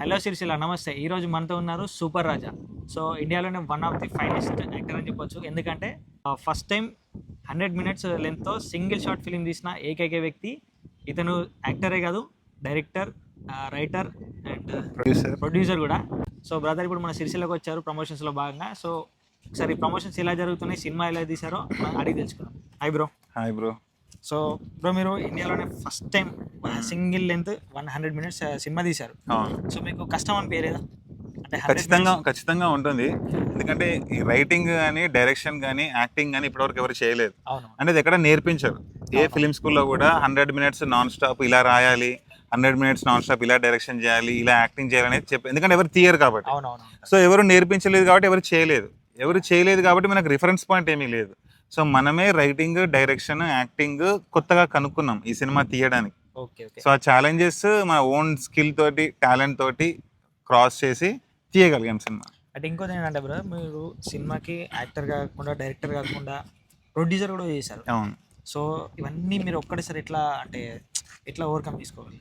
Hello Sircilla నమస్తే. ఈరోజు మనతో ఉన్నారు సూపర్ రాజా. సో ఇండియాలోనే one of the finest actor అని చెప్పొచ్చు. ఎందుకంటే ఫస్ట్ టైం 100 మినిట్స్ లెంత్తో సింగిల్ షార్ట్ ఫిలిం తీసిన ఏకైక వ్యక్తి ఇతను. యాక్టరే కాదు, డైరెక్టర్, రైటర్ అండ్ ప్రొడ్యూసర్ కూడా. సో బ్రదర్ ఇప్పుడు మన సిరిసిల్లకు వచ్చారు ప్రమోషన్స్లో భాగంగా. సో ఒకసారి ప్రమోషన్స్ ఎలా జరుగుతున్నాయి, సినిమా ఎలా తీశారో మనం అడిగి తెలుసుకున్నాం. Hi bro. సో బ్రో, మీరు ఇండియాలోనే first time single length 100 minutes cinema తీశారు. సో మీకు కష్టం అనిపించలేదా? అంటే ఖచ్చితంగా ఉంటుంది. ఎందుకంటే ఈ రైటింగ్ కానీ, డైరెక్షన్ కానీ, యాక్టింగ్ కానీ ఇప్పటివరకు ఎవరు చేయలేదు. అంటే ఇది ఎక్కడ నేర్పించారు. ఏ ఫిలిం స్కూల్లో కూడా 100 మినిట్స్ నాన్ స్టాప్ ఇలా రాయాలి, 100 మినిట్స్ నాన్ స్టాప్ ఇలా డైరెక్షన్ చేయాలి, ఇలా యాక్టింగ్ చేయాలనేది చెప్పి, ఎందుకంటే ఎవరు తీయరు కాబట్టి. సో ఎవరు నేర్పించలేదు కాబట్టి ఎవరు చేయలేదు కాబట్టి మనకు రిఫరెన్స్ పాయింట్ ఏమీ లేదు. సో మనమే రైటింగ్, డైరెక్షన్, యాక్టింగ్ కొత్తగా కనుక్కున్నాం ఈ సినిమా తీయడానికి. సో ఆ ఛాలెంజెస్ మన ఓన్ స్కిల్ తోటి, టాలెంట్ తోటి క్రాస్ చేసి తీయగలిగాం సినిమా. అంటే ఇంకోటి ఏంటంటే బ్రో, మీరు సినిమాకి యాక్టర్ కాకుండా, డైరెక్టర్ కాకుండా ప్రొడ్యూసర్ కూడా చేశారు. అవును. సో ఇవన్నీ మీరు ఒక్కటేసారి ఎట్లా ఓవర్కమ్ తీసుకోవాలి?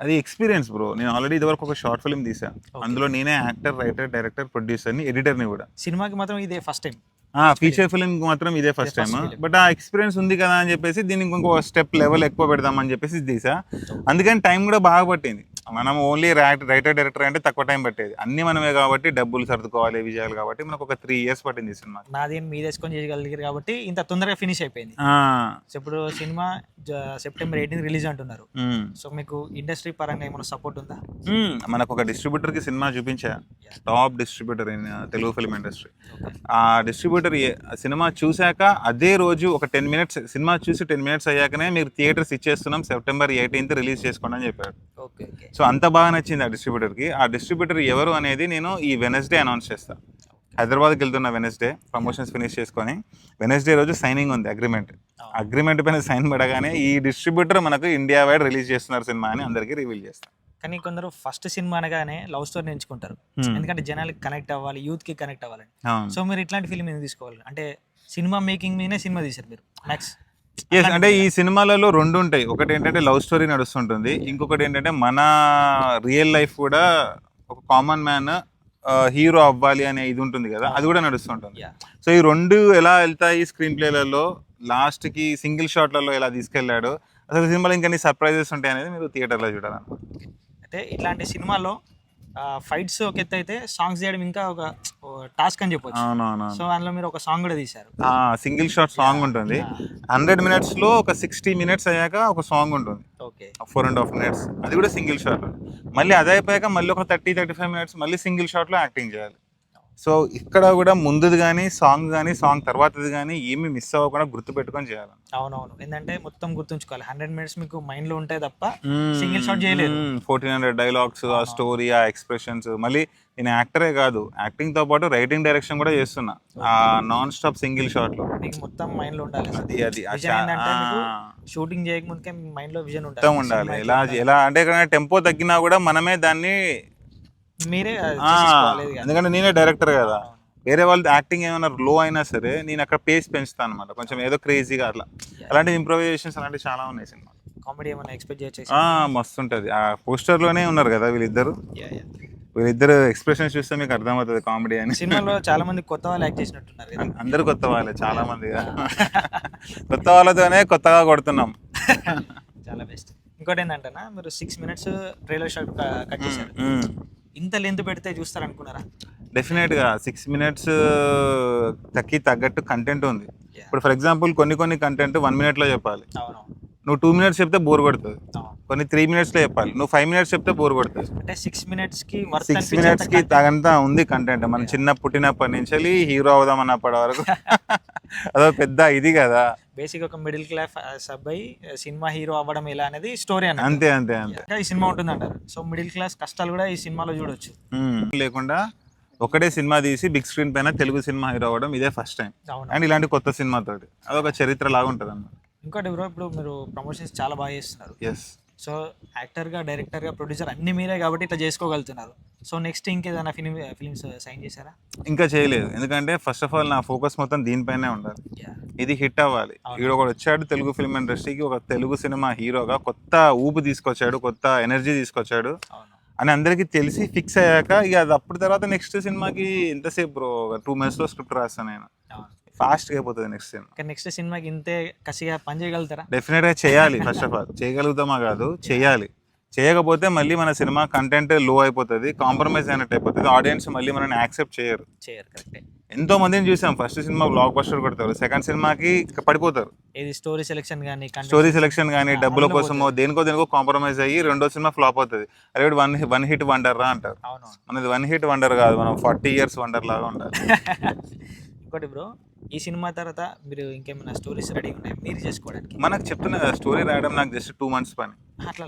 అది ఎక్స్పీరియన్స్ బ్రో. నేను ఆల్రెడీ ఇదివరకు ఒక షార్ట్ ఫిల్మ్ తీసాను. అందులో నేనే యాక్టర్, రైటర్, డైరెక్టర్, ప్రొడ్యూసర్ని, ఎడిటర్ని కూడా. సినిమాకి మాత్రం ఇదే ఫస్ట్ టైం. ఫీచర్ ఫిల్మ్ మాత్రం ఇదే ఫస్ట్ టైం. బట్ ఆ ఎక్స్పీరియన్స్ ఉంది కదా అని చెప్పేసి దీన్ని ఇంకొక స్టెప్ లెవెల్ ఎక్కువ పెడదామని చెప్పేసి తీసా. అందుకని టైం కూడా బాగా పట్టింది. మనం ఓన్లీ రైటర్, డైరెక్టర్ అంటే తక్కువ టైం పట్టేది. అన్ని మనమే కాబట్టి, డబ్బులు సర్దుకోవాలి, ఇవి చేయాలి కాబట్టి మనకు ఒక 3 years పట్టింది సినిమా. నాది మీద వేసుకొని చేయగలిగారు కాబట్టి ఇంత తొందరగా ఫినిష్ అయిపోయింది. సో ఇప్పుడు సినిమా సెప్టెంబర్ 18 రిలీజ్ అంటున్నారు. సో మీకు ఇండస్ట్రీ పరంగా ఏమైనా సపోర్ట్ ఉందా? మనకు ఒక డిస్ట్రిబ్యూటర్ కి సినిమా చూపించా, top distributor in Telugu film industry. ఆ డిస్ట్రిబ్యూటర్ సినిమా చూశాక అదే రోజు ఒక 10 minutes, సినిమా చూసి 10 minutes అయ్యాకనే మీరు థియేటర్స్ ఇచ్చేస్తున్నాం, సెప్టెంబర్ 18 రిలీజ్ చేసుకోండి అని చెప్పారు. సో అంత బాగా నచ్చింది ఆ డిస్ట్రిబ్యూటర్కి. ఆ డిస్ట్రిబ్యూటర్ ఎవరు అనేది నేను ఈ వెనస్డే అనౌన్స్ చేస్తాను. హైదరాబాద్కి వెళ్తున్న వెనస్డే, ప్రమోషన్స్ ఫినిష్ చేసుకొని వెనస్డే రోజు సైనింగ్ ఉంది, అగ్రిమెంట్ పైన సైన్ పడగానే ఈ డిస్ట్రిబ్యూటర్ మనకు ఇండియా వైడ్ రిలీజ్ చేస్తున్నారు సినిమా అని అందరికీ రివీల్ చేస్తాను. కానీ కొందరు ఫస్ట్ సినిమా అనగానే లవ్ స్టోరీ ఎంచుకుంటారు, ఎందుకంటే జనాలకి కనెక్ట్ అవ్వాలి, యూత్ కి కనెక్ట్ అవ్వాలని. సో మీరు ఇట్లాంటి ఫిల్మ్ ఎందుకు తీసుకోవాలి? అంటే సినిమా మేకింగ్ మీదనే సినిమా తీశారు మీరు మ్యాక్స్. అంటే ఈ సినిమాలలో 2 ఉంటాయి. ఒకటి ఏంటంటే లవ్ స్టోరీ నడుస్తుంటుంది, ఇంకొకటి ఏంటంటే మన రియల్ లైఫ్ కూడా ఒక కామన్ మ్యాన్ హీరో అవ్వాలి అనే ఇది ఉంటుంది కదా, అది కూడా నడుస్తుంటుంది. సో ఈ 2 ఎలా వెళ్తాయి స్క్రీన్ ప్లేలలో, లాస్ట్కి సింగిల్ షాట్లలో ఎలా తీసుకెళ్ళాడు, అసలు సినిమాలో ఇంకా సర్ప్రైజెస్ ఉంటాయి అనేది మీరు థియేటర్లో చూడాలన్నమాట. అయితే ఇట్లాంటి సినిమాలో ఫైట్స్ ఒక ఎత్తు అయితే సాంగ్స్ చేయడం ఇంకా ఒక టాస్క్ అని చెప్పొచ్చు. సో అందులో మీరు ఒక సాంగ్ కూడా తీశారు. సింగిల్ షాట్ సాంగ్ ఉంటుంది. 100 minutes లో ఒక 60 minutes అయ్యాక ఒక సాంగ్ ఉంటుంది, 4.5 minutes. అది కూడా సింగిల్ షాట్. మళ్ళీ అది అయిపోయాక మళ్ళీ ఒక 30-35 minutes మళ్ళీ సింగిల్ షాట్లో యాక్టింగ్ చేయాలి. సో ఇక్కడ కూడా ముందుది కానీ, సాంగ్ కానీ, సాంగ్ తర్వాతది కానీ ఏమి మిస్ అవ్వకుండా గుర్తుపెట్టుకొని చేయాలి. అవునవును, ఏంటంటే మొత్తం గుర్తుంచుకోవాలి. 100 minutes మీకు మైండ్ లో ఉంటాయి తప్ప సింగిల్ షాట్ చేయలేదు. 1400 డైలాగ్స్, ఆ స్టోరీ, ఆ ఎక్స్ప్రెషన్స్. మళ్ళీ నేను యాక్టరే కాదు, యాక్టింగ్ తో పాటు రైటింగ్, డైరెక్షన్ కూడా చేస్తున్నా ఆ నాన్ స్టాప్ సింగిల్ షాట్ లో. మీకు మొత్తం మైండ్ లో ఉండాలి. అది షూటింగ్ చేయకముందుకే మైండ్ లో విజన్ ఉండాలి. ఎలా అంటే టెంపో తగ్గినా కూడా మనమే దాన్ని మీరే, ఎందుకంటే నేనే డైరెక్టర్ కదా. వేరే వాళ్ళది యాక్టింగ్ ఏమైనా లో అయినా సరే నేను అక్కడ పేస్ పెంచుతాను అనమాట, కొంచెం ఏదో క్రేజీగా అట్లా. అలాంటి ఇంప్రూవైజేషన్స్ అలాంటివి చాలా ఉన్నాయి సినిమా. కామెడీ ఏమైనా ఎక్స్పెక్ట్ చేయొచ్చు? మస్తు ఉంటుంది. ఆ పోస్టర్ లోనే ఉన్నారు కదా వీళ్ళిద్దరు ఎక్స్ప్రెషన్స్ చూస్తే మీకు అర్థమవుతుంది కామెడీ అని. సినిమాలో చాలా మంది కొత్త వాళ్ళు యాక్ట్ చేసినట్టున్నారు కదా. అందరు కొత్త వాళ్ళే, చాలా మంది కొత్త వాళ్ళతోనే కొత్తగా కొడుతున్నాం. చాలా బెస్ట్. ఇంకోటి ఏంటంటే మీరు 6 minutes ట్రైలర్ షాట్ కట్ చేశారు. ఇంత లెంత్ పెడితే చూస్తారు అనుకున్నారా? డెఫినెట్గా 6 minutes తగ్గట్టు కంటెంట్ ఉంది. ఇప్పుడు ఫర్ ఎగ్జాంపుల్ కొన్ని కంటెంట్ 1 minute లో చెప్పాలి, నువ్వు 2 minutes చెప్తే బోర్ కొడుతుంది. కొన్ని 3 minutes లో చెప్పాలి, నువ్వు 5 minutes చెప్తే బోర్ కొడుతుంది. అంటే 6 minutes కి తగంతా ఉంది కంటెంట్. మనం చిన్న పుట్టినప్పటి నుంచి హీరో అవుదాం అన్నప్పటి వరకు అదో పెద్ద ఇది కదా. బేసిక్ ఒక మిడిల్ క్లాస్ అబ్బాయి సినిమా హీరో అవ్వడం ఎలా అనేది స్టోరీ అని. అంతే. ఈ సినిమా ఉంటుంది అంటారు. సో మిడిల్ క్లాస్ కష్టాలు కూడా ఈ సినిమాలో చూడొచ్చు. లేకుండా ఒకటే సినిమా తీసి బిగ్ స్క్రీన్ పైన తెలుగు సినిమా హీరో అవ్వడం ఇదే ఫస్ట్ టైం. అండ్ ఇలాంటి కొత్త సినిమాతోటి అదొక చరిత్ర లాగా ఉంటుంది అన్నమాట. ఇంకోటి బ్రో, ఇప్పుడు మీరు ప్రమోషన్స్ చాలా బాగా చేస్తున్నారు. సో యాక్టర్గా, డైరెక్టర్గా, ప్రొడ్యూసర్ అన్ని మీరే కాబట్టి ఇట్లా చేసుకోగలుగుతున్నారు. సో నెక్స్ట్ ఇంకేదైనా ఫిలిమ్స్ సైన్ చేశారా? ఇంకా చేయలేదు, ఎందుకంటే ఫస్ట్ ఆఫ్ ఆల్ నా ఫోకస్ మొత్తం దీనిపైనే ఉండాలి. ఇది హిట్ అవ్వాలి. ఇక్కడ ఒకటి వచ్చాడు తెలుగు ఫిల్మ్ ఇండస్ట్రీకి, ఒక తెలుగు సినిమా హీరోగా కొత్త ఊపు తీసుకొచ్చాడు, కొత్త ఎనర్జీ తీసుకొచ్చాడు. అని అందరికీ తెలిసి ఫిక్స్ అయ్యాక ఇక అది అప్పుడు తర్వాత నెక్స్ట్ సినిమాకి ఎంతసేపు బ్రో 2 monthsలో స్క్రిప్ట్ రాస్తాను నేను, ఫాస్ట్గా అయిపోతుంది నెక్స్ట్ సినిమా. నెక్స్ట్ సినిమాకి ఇంతే కసిగా పని చేయగలుగుతారా? డెఫినెట్గా చేయాలి. ఫస్ట్ ఆఫ్ ఆల్ చేయగలుగుతామా కాదు, చేయాలి. చేయకపోతే మళ్ళీ మన సినిమా కంటెంట్ లో అయిపోతుంది, కాంప్రమైజ్ అయినట్టు అయిపోతుంది, ఆడియన్స్ మళ్ళీ మనల్ని యాక్సెప్ట్ చేయరు. కరెక్టే. ఎంతో మందిని చూసాం, ఫస్ట్ సినిమా బ్లాక్ బస్టర్ కొడతారు, సెకండ్ సినిమాకి పడిపోతారు. ఇది స్టోరీ సెలెక్షన్ కానీ డబ్బుల కోసమో దేనికో కాంప్రమైజ్ అయ్యి రెండో సినిమా ఫ్లాప్ అవుతుంది. అరే వన్ హిట్ వండర్ రా అంటారు. మనది 1 hit వండర్ కాదు, మనం 40 years వండర్ లాగా ఉండాలి. ఇంకోటి బ్రో, ఈ సినిమా తర్వాత మీరు ఇంకేమైనా స్టోరీస్ రెడీగా ఉన్నాయి మీరు చేసుకోవడానికి? మనకు చెప్తున్నా కదా, స్టోరీ రాయడం నాకు జస్ట్ 2 months పని. అట్లా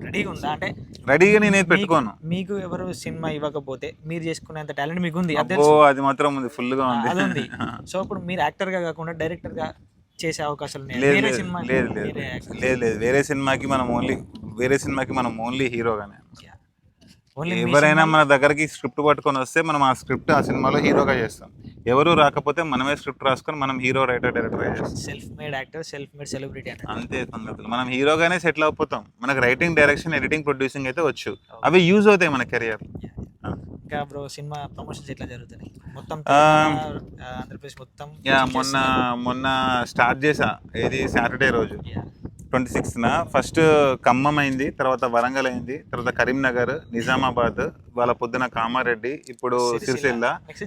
రెడీగా ఉందా? అంటే రెడీగా నేను పెట్టుకోను. మీకు ఎవరు సినిమా ఇవ్వకపోతే మీరు చేసుకునేంత టాలెంట్ మీకు ఉంది? అది మాత్రం ఉంది, ఫుల్ గా ఉంది. అది ఉంది. సో ఇప్పుడు మీరు యాక్టర్ గా కాకుండా డైరెక్టర్ గా చేసే అవకాశాలు లేదు. వేరే సినిమాకి మనం ఓన్లీ హీరోగానే. ఎవరైనా మన దగ్గరికి స్క్రిప్ట్ పట్టుకొని వస్తే మనం ఆ స్క్రిప్ట్ ఆ సినిమాలో హీరోగా చేస్తాం. ఎవరు రాకపోతే మనమే స్క్రిప్ట్ రాసుకొని మనం హీరో, రైటర్, డైరెక్టర్ చేస్తాం. Self made actor, self made celebrity అంతే సంగతులు. మనం హీరోగానే సెటిల్ అయిపోతాం. మనకు రైటింగ్, డైరెక్షన్, ఎడిటింగ్, ప్రొడ్యూసింగ్ అయితే వచ్చు, అవి యూజ్ అవుతాయి మన కెరియర్. ఇంకా బ్రో సినిమా ప్రమోషన్స్ ఎట్లా జరుగుతున్నాయి మొత్తం ఆంధ్రప్రదేశ్ మొత్తం? మొన్న స్టార్ట్ చేసా, ఏది సాటర్డే రోజు 26న. ఫస్ట్ ఖమ్మం అయింది, తర్వాత వరంగల్ అయింది, తర్వాత కరీంనగర్, నిజామాబాద్, వాళ్ళ పొద్దున కామారెడ్డి, ఇప్పుడు సిరిసిల్ల,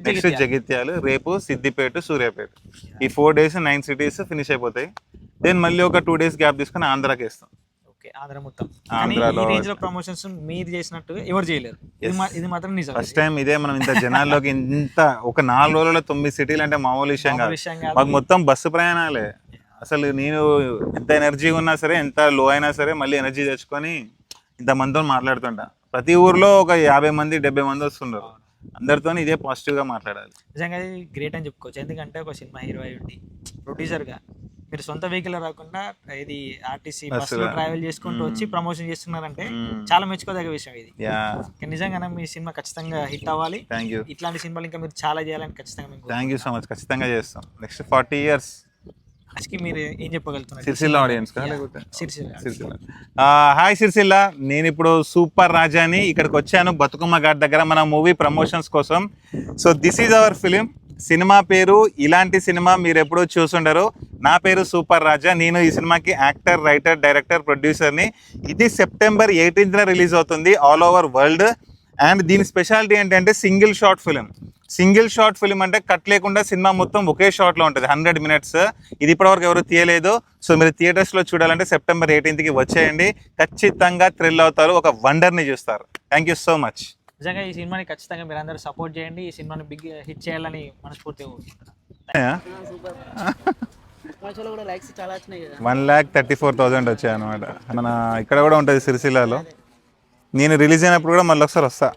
నెక్స్ట్ జగిత్యాలు, రేపు సిద్దిపేట, సూర్యాపేట. ఈ 4 days 9 cities ఫినిష్ అయిపోతాయి. దెన్ మళ్ళీ ఒక 2 days గ్యాప్ తీసుకొని ఆంధ్రాకి వేస్తాం. ఆంధ్ర మొత్తం. ఆంధ్రాలో ప్రమోషన్స్ మీరు చేసినట్టుగా ఎవరు చేయలేరు, ఇది మాత్రం నిజం. ఫస్ట్ టైం ఇదే. మనం ఇంత జనాల్లోకి ఇంత ఒక 4 రోజుల్లో 9 cities అంటే మామూలు విషయం కాదు. మాకు మొత్తం బస్సు ప్రయాణాలే. అసలు నేను ఎంత ఎనర్జీ ఉన్నా సరే, ఎంత లో అయినా సరే, మళ్ళీ ఎనర్జీ తెచ్చుకొని ఇంతమందితో మాట్లాడుతుంటా. ప్రతి ఊర్లో ఒక 50 మంది 70 మంది వస్తున్నారు. అందరితో ఇదే పాజిటివ్గా మాట్లాడాలి. నిజంగా గ్రేట్ అని చెప్పుకోవచ్చు. ఎందుకంటే ఒక సినిమా హీరో అయి ఉండి ప్రొడ్యూసర్గా మీరు సొంత వెహికల్ రాకుండా ఇది ఆర్టీసీ బస్సులో ట్రావెల్ చేసుకుంటూ వచ్చి ప్రమోషన్ చేస్తున్నారంటే చాలా మెచ్చుకోదగ్గ విషయం ఇది. నిజంగానే మీ సినిమా ఖచ్చితంగా హిట్ అవ్వాలి. ఇట్లాంటి సినిమాలు ఇంకా మీరు చాలా చేయాలని ఖచ్చితంగా. Thank you so much. ఖచ్చితంగా చేస్తాం. నెక్స్ట్ 40 years మీరు ఏం చెప్పగలుగుతున్నారు సిరిసిల్ల ఆడియన్స్? హాయ్ సిరిసిల్ల, నేను ఇప్పుడు సూపర్ రాజాని ఇక్కడికి వచ్చాను బతుకమ్మ ఘాట్ దగ్గర మన మూవీ ప్రమోషన్స్ కోసం. So this is our film. Cinema పేరు ఇలాంటి సినిమా మీరు ఎప్పుడూ చూసుండరు. నా పేరు సూపర్ రాజా. నేను ఈ సినిమాకి యాక్టర్, రైటర్, డైరెక్టర్, ప్రొడ్యూసర్ని. ఇది September 18th రిలీజ్ అవుతుంది ఆల్ ఓవర్ వరల్డ్. అండ్ దీని స్పెషాలిటీ ఏంటంటే సింగిల్ షార్ట్ ఫిలిం అంటే కట్ లేకుండా సినిమా మొత్తం ఒకే షాట్లో ఉంటుంది, 100 minutes. ఇది ఇప్పటివరకు ఎవరు తీయలేదు. సో మీరు థియేటర్స్లో చూడాలంటే September 18th వచ్చేయండి. ఖచ్చితంగా థ్రిల్ అవుతారు, ఒక వండర్ని చూస్తారు. Thank you so much. నిజంగా ఈ సినిమాని ఖచ్చితంగా మీరు అందరూ సపోర్ట్ చేయండి. ఈ సినిమాని బిగ్ హిట్ చేయాలని మనస్ఫూర్తిగా 1,34,000 వచ్చాయి అనమాట. మన ఇక్కడ కూడా ఉంటుంది సిరిసిల్లలో. నేను రిలీజ్ అయినప్పుడు కూడా మళ్ళీ ఒకసారి వస్తా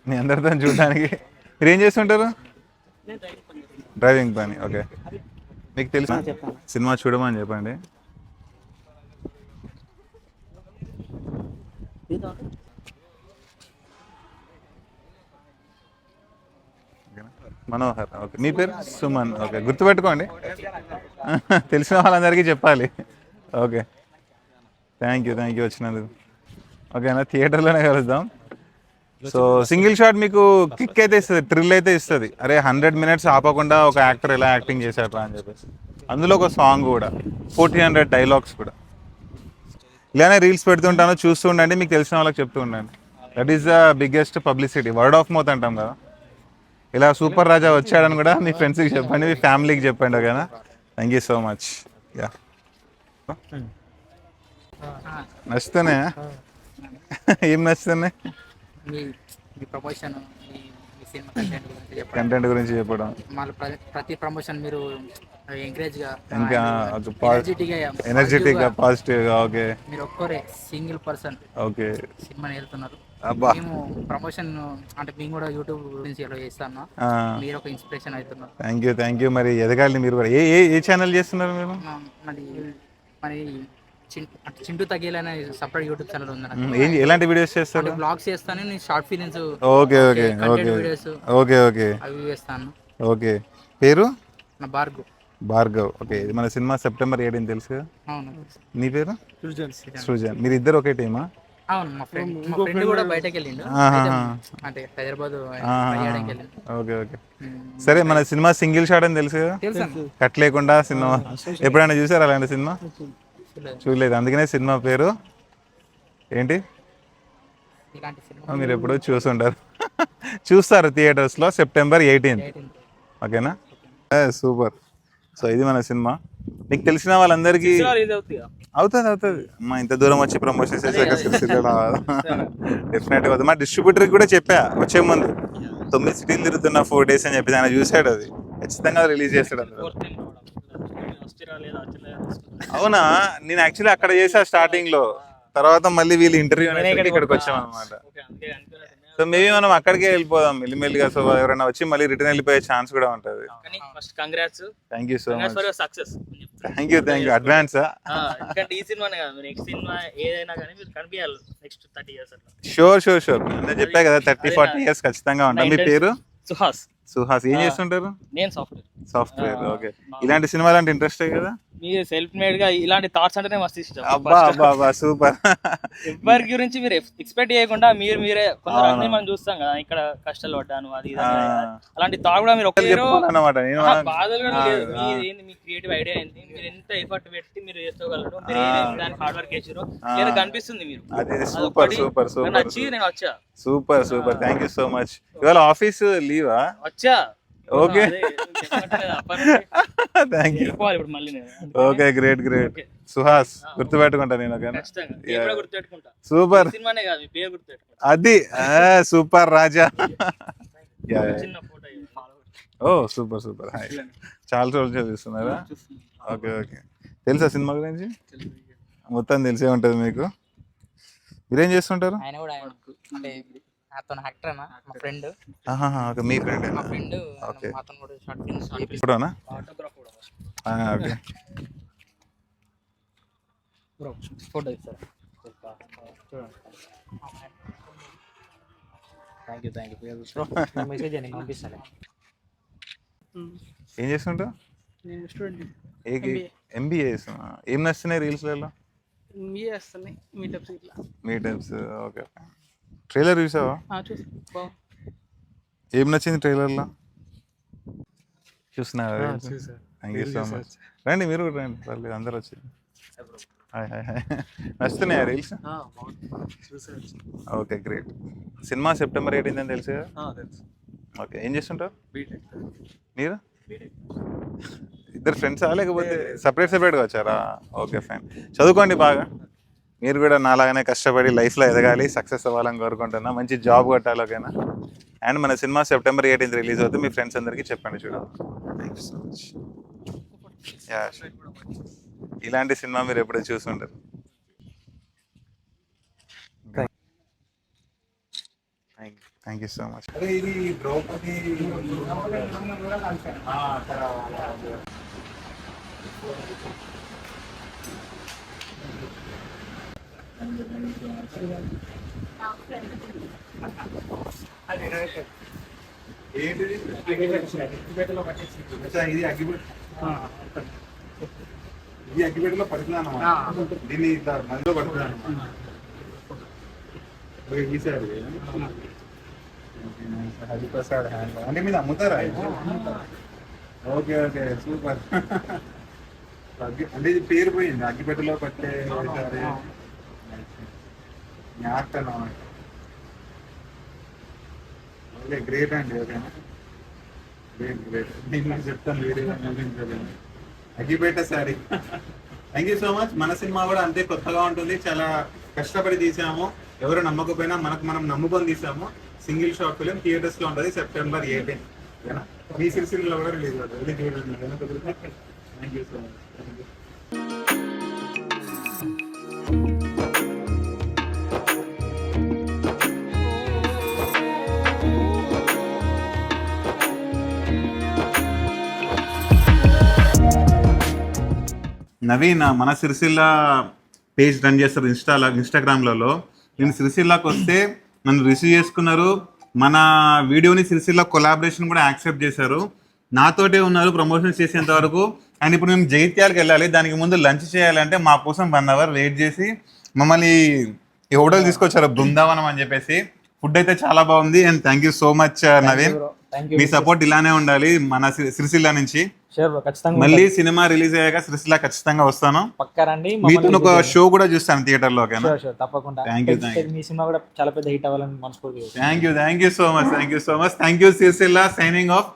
మీ అందరితో చూడడానికి. మీరు ఏం చేస్తుంటారు? డ్రైవింగ్ పని. ఓకే, మీకు తెలుసా? సినిమా చూడమని చెప్పండి. మనోహర్. ఓకే, మీ పేరు? సుమన్. ఓకే, గుర్తుపెట్టుకోండి, తెలిసిన వాళ్ళందరికీ చెప్పాలి. ఓకే, థ్యాంక్ యూ వచ్చినందుకు. ఓకేనా, థియేటర్లోనే కలుద్దాం. సో సింగిల్ షాట్ మీకు కిక్ అయితే ఇస్తుంది, థ్రిల్ అయితే ఇస్తుంది. అరే 100 minutes ఆపకుండా ఒక యాక్టర్ ఎలా యాక్టింగ్ చేశారా అని చెప్పేసి. అందులో ఒక సాంగ్ కూడా, 1400 dialogues కూడా. ఇలానే రీల్స్ పెడుతుంటాను, చూస్తూ ఉండండి, మీకు తెలిసిన వాళ్ళకి చెప్తూ ఉండండి. That is the biggest publicity, word of mouth అంటాం కదా. ఇలా సూపర్ రాజా వచ్చాడని కూడా మీ ఫ్రెండ్స్కి చెప్పండి, మీ ఫ్యామిలీకి చెప్పండి. ఓకేనా, thank you so much. Yeah, నచ్చుతున్నాయా? ఏం నచ్చుతున్నాయి? కంటెంట్ గురించి చెప్పడం, ప్రతి ప్రమోషన్ మీరు ఇంకా ఎనర్జెటిక్గా, పాజిటివ్గా. ఓకే, మీరు ఒక్కరే సింగిల్ పర్సన్ ఓకే సినిమాని వెళ్తున్నారు. అబ్బా, మేము ప్రమోషన్ అంటే మేము కూడా యూట్యూబ్ గురించి ఎలా చేస్తాను, మీరు ఒక ఇన్స్పిరేషన్ అవుతున్నారు. Thank you. మరి ఎదగాలి మీరు కూడా. ఏ ఛానల్ చేస్తున్నారు మీరు? మరి చింటూ తగ్గేలనే సపరేట్ యూట్యూబ్ ఛానల్ ఉంది. ఎలాంటి వీడియోస్ చేస్తారు? బ్లాగ్స్ చేస్తాను, నేను షార్ట్ ఫిలిమ్స్, ఓకే వీడియోస్ అవి చేస్తాను. ఓకే, పేరు? నా భార్గవ్. ఓకే, ఇది మన సినిమా September 18 తెలుసు. అవును. నీ పేరు? సృజన్. మీరు ఇద్దరు ఒకే టీమా? అవును, మా ఫ్రెండ్ కూడా బయటకు వెళ్ళిండు. ఆహాహా. అంటే హైదరాబాద్ ఆహాహా. వెళ్ళిండు. ఓకే ఓకే సరే, మన సినిమా సింగిల్ షాట్ అని తెలుసు కదా, తెలుసా? కట్ లేకుండా సినిమా ఎప్పుడైనా చూసారా అలాంటి సినిమా? చూడలేదు, అందుకనే సినిమా పేరు ఏంటి ఇలాంటి సినిమా మీరు ఎప్పుడో చూసుంటారు. చూస్తారు థియేటర్స్లో September 18th. ఓకేనా, సూపర్. సో ఇది మన సినిమా. నీకు తెలిసిన వాళ్ళందరికీ అవుతుంది. మా ఇంత దూరం వచ్చి ప్రమోషన్ చేసాక డెఫినెట్గా అవుతుంది. మా డిస్ట్రిబ్యూటర్కి కూడా చెప్పా వచ్చే ముందు 9 సిటీలు తిరుగుతున్నా 4 days అని చెప్పి ఆయన చూశాడు, అది ఖచ్చితంగా రిలీజ్ చేస్తాడు అందులో. అవునా, నేను యాక్చువల్లీ అక్కడ చేసా స్టార్టింగ్ లో, తర్వాత మళ్ళీ వీళ్ళు ఇంటర్వ్యూ ఇక్కడికి వచ్చాం అనమాట. సో మేబీ మనం అక్కడికే వెళ్ళిపోదాం మెల్లిమెల్లిగా. సో ఎవరైనా వచ్చి మళ్ళీ రిటర్న్ వెళ్ళిపోయే ఛాన్స్ కూడా ఉంటుంది. Thank you so much. Thank you advance. Sure నేను చెప్పా కదా 30-40 years ఖచ్చితంగా ఉంటాం. మీ పేరు? సుహాస్. ఏం చేస్తుంటారు? నేను సాఫ్ట్వేర్. ఓకే, ఇలాంటి సినిమాలు అంటే ఇంట్రెస్ట్ కదా? మీరు సెల్ఫ్ మేడ్ గా ఇలాంటి థాట్స్ అంటేనే మస్తు ఇష్టం. అబ్బా సూపర్. ఎవరి గురించి మీరు ఎక్స్పెక్ట్ చేయకుండా మీరే కొందరు అన్ని మనం చూస్తాం కదా, ఇక్కడ కష్టాలు పడ్డాను అది ఇది అలాంటి థాట్ కూడా మీరు అన్నమాట. బాధలు కూడా లేదు. ఏంది మీ క్రియేటివ్ ఐడియా ఏంటి, మీరు ఎంత ఎఫర్ట్ పెట్టి మీరు చేసుకోగలరు, మీరు దానికి హార్డ్ వర్క్ చేసారు లేదా కనిపిస్తుంది. మీరు సూపర్ నచ్చి నేను వచ్చా. Super thank you so much. ఇవాళ ఆఫీస్ లీవా? వచ్చా. Okay thank you. Okay great. Suhas గుర్తుపెట్టుకుంటా నేను. సూపర్. అది సూపర్ రాజా. ఓ సూపర్. హాయ్, చాలా రోజులు చూస్తున్నారా? ఓకే తెలుసా సినిమా గురించి? మొత్తం తెలిసే ఉంటుంది మీకు. మీరేం చేస్తుంటారు? మా ఫ్రెండ్. ఓకే, మీ ఫ్రెండ్. ఓకే, ఇప్పుడునా? ఓకే. ఏం చేస్తుంటావు? MBA చేస్తున్నా. ఏం నచ్చుతున్నాయి రీల్స్లలో? మీటప్స్. ఓకే, ట్రైలర్ చూసావా? ఏం నచ్చింది ట్రైలర్లో? చూస్తున్నారా? Thank you so much. రండి మీరు కూడా రండి, పర్లేదు, అందరు వచ్చింది. హాయ్ నచ్చుతున్నాయా రీల్స్? Okay great. సినిమా September 18th అని తెలుసు కదా? ఓకే, ఏం చేస్తుంటారు మీరు? ఇద్దరు ఫ్రెండ్సా లేకపోతే సపరేట్గా వచ్చారా? Okay fine. చదువుకోండి బాగా. మీరు కూడా నాలాగానే కష్టపడి లైఫ్లో ఎదగాలి, సక్సెస్ అవ్వాలని కోరుకుంటున్నా. మంచి జాబ్ కొట్టాలి, ఓకేనా? అండ్ మన సినిమా September 18th రిలీజ్ అవుతుంది. మీ ఫ్రెండ్స్ అందరికీ చెప్పండి చూడండి. Thank you so much. ఇలాంటి సినిమా మీరు ఎప్పుడూ చూస్తుంటారు. Thank you so much. ఇది ద్రౌపది ఇది అగ్గిపెట్టలో పడుతుంది అన్నమాట. దీన్ని ఇట్లా మధ్యలో పడుతుంది అన్నమాట. ఈసారి హరిప్రసాద్ హ్యాండ్ అంటే మీద అమ్ముతారా? Okay super. అంటే ఇది పేరు పోయింది అగ్గిపెట్టలో పట్టే ఓకే గ్రేట్ అండి. ఓకేనా, గ్రేట్. నేను చెప్తాను వేరే అగ్గిపేట sorry. Thank you so much. మన సినిమా కూడా అంతే కొత్తగా ఉంటుంది, చాలా కష్టపడి తీసాము. ఎవరు నమ్మకపోయినా మనం నమ్ముకొని తీసాము. సింగిల్ షాట్ ఫిలిం థియేటర్స్ లో ఉంటుంది September 18th. ఓకేనా, మీ సిరిసిల్లలో కూడా రిలీజ్ అవుతుంది. Thank you so much. Naveen మన సిరిసిల్ల పేజ్ రన్ చేస్తారు ఇన్స్టాగ్రామ్లలో. నేను సిరిసిల్లాకి వస్తే నన్ను రిసీవ్ చేసుకున్నారు. మన వీడియోని సిరిసిల్ల కొలాబరేషన్ కూడా యాక్సెప్ట్ చేశారు. నాతోటే ఉన్నారు ప్రమోషన్స్ చేసేంత వరకు. అండ్ ఇప్పుడు మేము జైత్యాలకు వెళ్ళాలి, దానికి ముందు లంచ్ చేయాలంటే మా కోసం 1 hour వెయిట్ చేసి మమ్మల్ని ఈ హోటల్ తీసుకొచ్చారు బృందావనం అని చెప్పేసి. ఫుడ్ అయితే చాలా బాగుంది. And thank you so much Naveen. Me support ఇలానే ఉండాలి మన సిరిసిల్ల నుంచి. షూర్ బ్రో, ఖచ్చితంగా మళ్ళీ సినిమా రిలీజ్ అయ్యాక సిరిసిల్ల ఖచ్చితంగా వస్తాను. పక్కా రండి. మీతో ఒక షో కూడా చూస్తాను థియేటర్ లో. ఓకేనా? షూర్ తప్పకుండా. Thank you. మీ సినిమా కూడా చాలా పెద్ద హిట్ అవ్వాలని మనస్ఫూర్తిగా. Thank you so much. Thank you Sircilla. Signing off.